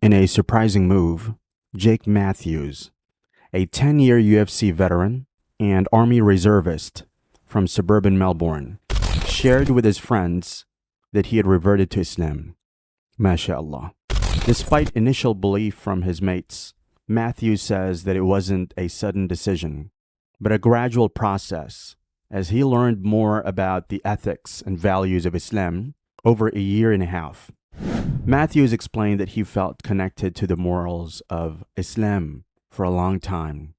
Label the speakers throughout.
Speaker 1: In a surprising move, Jake Matthews, a 10-year UFC veteran and Army reservist from suburban Melbourne, shared with his friends that he had reverted to Islam. MashaAllah. Despite initial belief from his mates, Matthews says that it wasn't a sudden decision, but a gradual process as he learned more about the ethics and values of Islam over a year and a half. Matthews explained that he felt connected to the morals of Islam for a long time.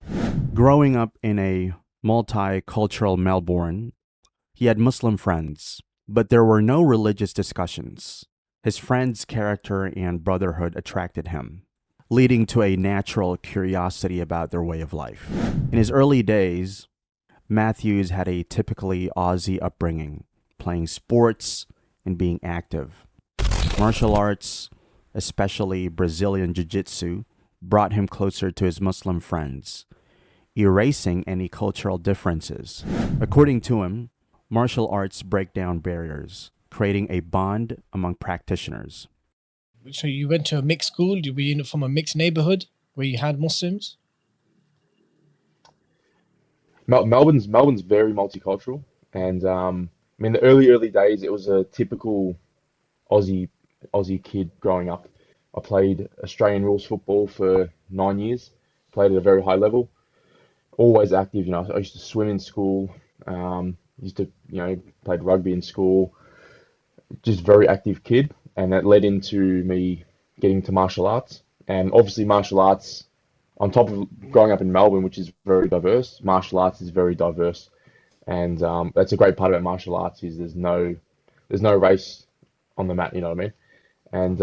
Speaker 1: Growing up in a multicultural Melbourne, he had Muslim friends, but there were no religious discussions. His friends' character and brotherhood attracted him, leading to a natural curiosity about their way of life. In his early days, Matthews had a typically Aussie upbringing, playing sports and being active. Martial arts, especially Brazilian Jiu-Jitsu, brought him closer to his Muslim friends, erasing any cultural differences. According to him, martial arts break down barriers, creating a bond among practitioners.
Speaker 2: So you went to a mixed school? Were you from a mixed neighborhood where you had Muslims?
Speaker 3: Melbourne's very multicultural, and the early days it was a typical Aussie kid growing up. I played Australian rules football for 9 years, played at a very high level, always active. I used to swim in school, used to, played rugby in school, just very active kid. And that led into me getting to martial arts. And obviously martial arts, on top of growing up in Melbourne, which is very diverse, martial arts is very diverse. And that's a great part about martial arts is there's no race on the mat, you know what I mean? And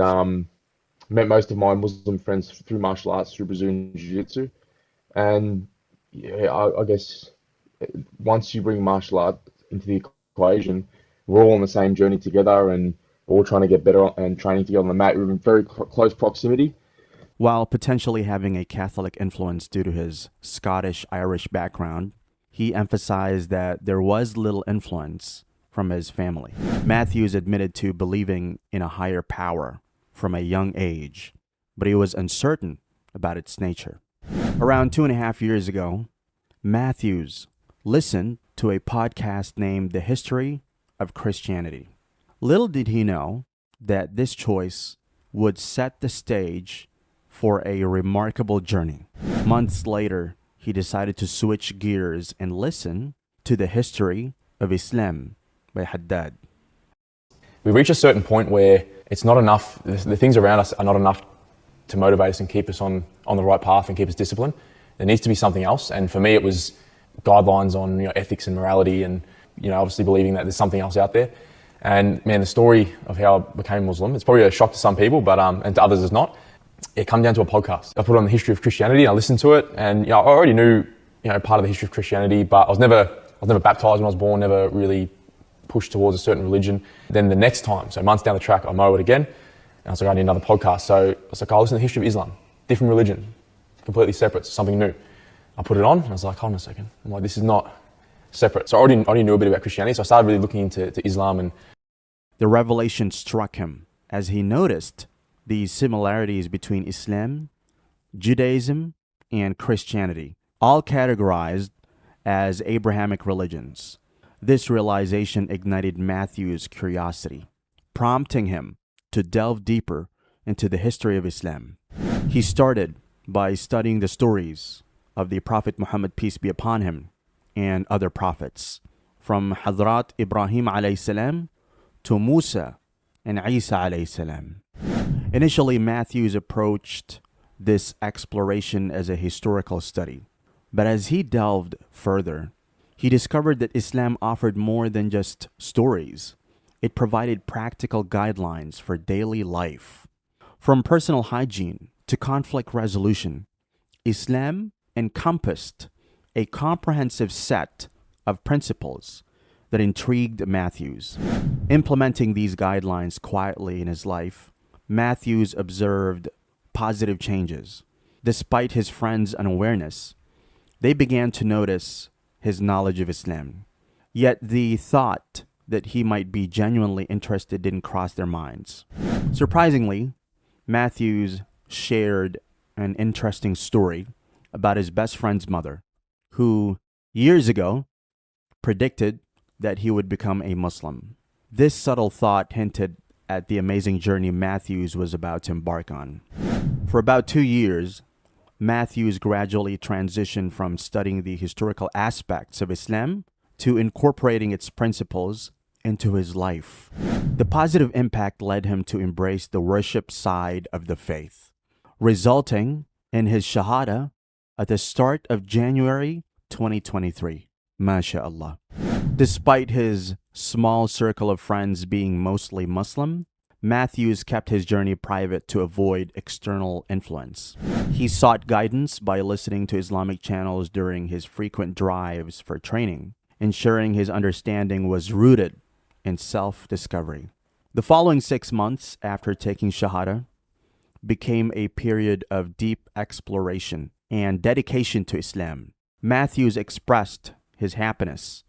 Speaker 3: met most of my Muslim friends through martial arts, through Brazilian Jiu-Jitsu. And yeah, I guess once you bring martial art into the equation, we're all on the same journey together and we're all trying to get better and training together on the mat. We're in very close proximity.
Speaker 1: While potentially having a Catholic influence due to his Scottish-Irish background, he emphasized that there was little influence from his family. Matthews admitted to believing in a higher power from a young age, but he was uncertain about its nature. Around 2.5 years ago, Matthews listened to a podcast named The History of Christianity. Little did he know that this choice would set the stage for a remarkable journey. Months later, he decided to switch gears and listen to The History of Islam by Haddad.
Speaker 4: We reach a certain point where it's not enough, the things around us are not enough to motivate us and keep us on the right path and keep us disciplined. There needs to be something else. And for me, it was guidelines on ethics and morality and obviously believing that there's something else out there. And man, the story of how I became Muslim, it's probably a shock to some people, but and to others it's not. It comes down to a podcast. I put it on the history of Christianity and I listened to it, and I already knew part of the history of Christianity, but I was never baptized when I was born, never really pushed towards a certain religion. Then the next time, so months down the track, I mow it again, and I was like, I need another podcast. So I was like, I'll listen to the history of Islam, different religion, completely separate, something new. I put it on and I was like, hold on a second. I'm like, this is not separate. So I already knew a bit about Christianity, so I started really looking into Islam. And
Speaker 1: the revelation struck him as he noticed the similarities between Islam, Judaism, and Christianity, all categorized as Abrahamic religions. This realization ignited Matthew's curiosity, prompting him to delve deeper into the history of Islam. He started by studying the stories of the Prophet Muhammad, peace be upon him, and other prophets, from Hadrat Ibrahim alayhi salam to Musa and Isa alayhi salam. Initially, Matthews approached this exploration as a historical study, but as he delved further, he discovered that Islam offered more than just stories. It provided practical guidelines for daily life. From personal hygiene to conflict resolution, Islam encompassed a comprehensive set of principles that intrigued Matthews. Implementing these guidelines quietly in his life, Matthews observed positive changes. Despite his friends' unawareness, they began to notice his knowledge of Islam. Yet the thought that he might be genuinely interested didn't cross their minds. Surprisingly, Matthews shared an interesting story about his best friend's mother, who years ago predicted that he would become a Muslim. This subtle thought hinted at the amazing journey Matthews was about to embark on. For about 2 years, Matthews gradually transitioned from studying the historical aspects of Islam to incorporating its principles into his life. The positive impact led him to embrace the worship side of the faith, resulting in his Shahada at the start of January 2023. MashaAllah. Despite his small circle of friends being mostly Muslim, Matthews kept his journey private to avoid external influence. He sought guidance by listening to Islamic channels during his frequent drives for training, ensuring his understanding was rooted in self-discovery. The following 6 months after taking Shahada became a period of deep exploration and dedication to Islam. Matthews expressed his happiness,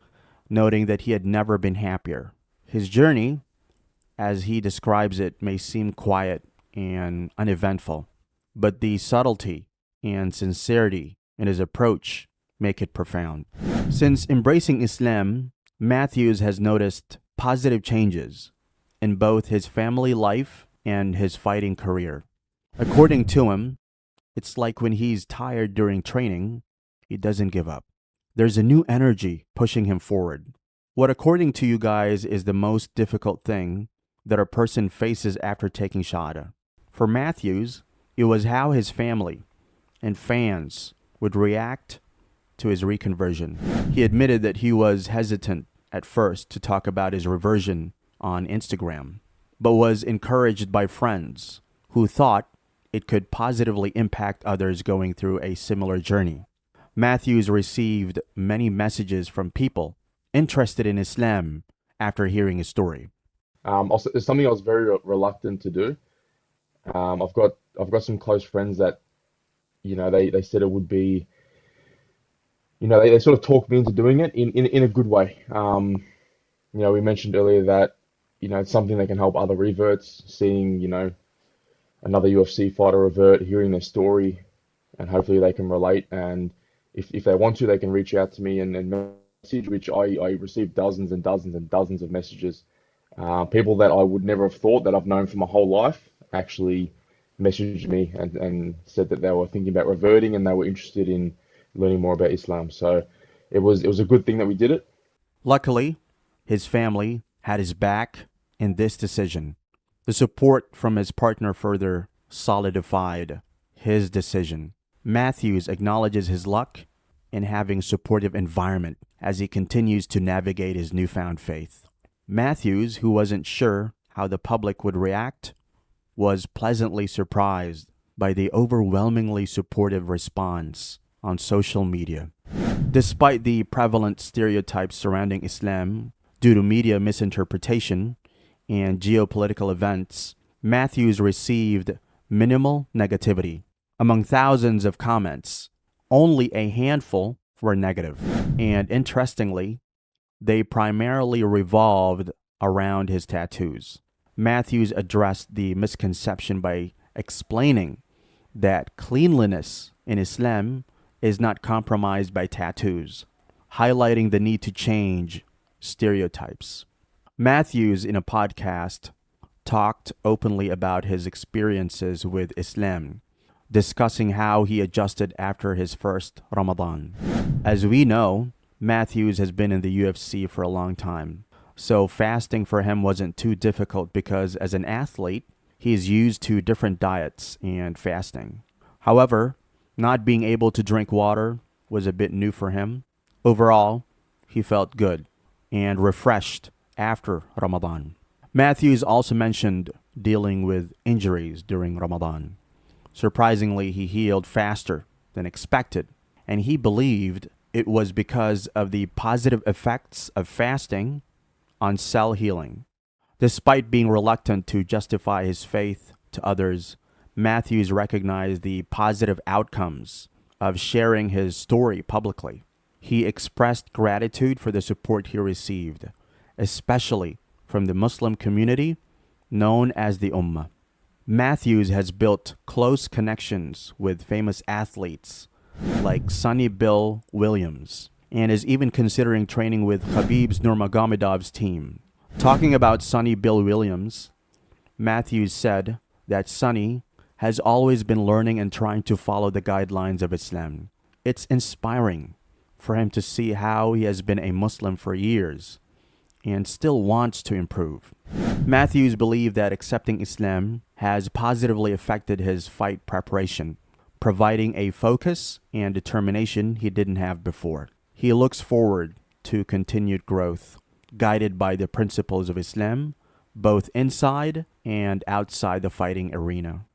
Speaker 1: noting that he had never been happier. His journey, as he describes it, may seem quiet and uneventful, but the subtlety and sincerity in his approach make it profound. Since embracing Islam, Matthews has noticed positive changes in both his family life and his fighting career. According to him, it's like when he's tired during training, he doesn't give up. There's a new energy pushing him forward. What, according to you guys, is the most difficult thing that a person faces after taking Shahada? For Matthews, it was how his family and fans would react to his reconversion. He admitted that he was hesitant at first to talk about his reversion on Instagram, but was encouraged by friends who thought it could positively impact others going through a similar journey. Matthews received many messages from people interested in Islam after hearing his story.
Speaker 3: Also, it's something I was very reluctant to do. I've got some close friends that, they said it would be, they sort of talked me into doing it in a good way. We mentioned earlier that, it's something that can help other reverts, seeing, another UFC fighter revert, hearing their story, and hopefully they can relate. And if they want to, they can reach out to me and message, which I received dozens and dozens and dozens of messages. People that I would never have thought that I've known for my whole life actually messaged me and said that they were thinking about reverting and they were interested in learning more about Islam. So it was a good thing that we did it.
Speaker 1: Luckily, his family had his back in this decision. The support from his partner further solidified his decision. Matthews acknowledges his luck in having a supportive environment as he continues to navigate his newfound faith. Matthews, who wasn't sure how the public would react, was pleasantly surprised by the overwhelmingly supportive response on social media. Despite the prevalent stereotypes surrounding Islam due to media misinterpretation and geopolitical events, Matthews received minimal negativity. Among thousands of comments, only a handful were negative. And interestingly, they primarily revolved around his tattoos. Matthews addressed the misconception by explaining that cleanliness in Islam is not compromised by tattoos, highlighting the need to change stereotypes. Matthews, in a podcast, talked openly about his experiences with Islam, discussing how he adjusted after his first Ramadan. As we know, Matthews has been in the UFC for a long time, so fasting for him wasn't too difficult because as an athlete, he is used to different diets and fasting. However, not being able to drink water was a bit new for him. Overall, he felt good and refreshed after Ramadan. Matthews also mentioned dealing with injuries during Ramadan. Surprisingly, he healed faster than expected, and he believed it was because of the positive effects of fasting on cell healing. Despite being reluctant to justify his faith to others, Matthews recognized the positive outcomes of sharing his story publicly. He expressed gratitude for the support he received, especially from the Muslim community known as the Ummah. Matthews has built close connections with famous athletes like Sonny Bill Williams, and is even considering training with Khabib's Nurmagomedov's team. Talking about Sonny Bill Williams, Matthews said that Sonny has always been learning and trying to follow the guidelines of Islam. It's inspiring for him to see how he has been a Muslim for years and still wants to improve. Matthews believed that accepting Islam has positively affected his fight preparation, providing a focus and determination he didn't have before. He looks forward to continued growth, guided by the principles of Islam, both inside and outside the fighting arena.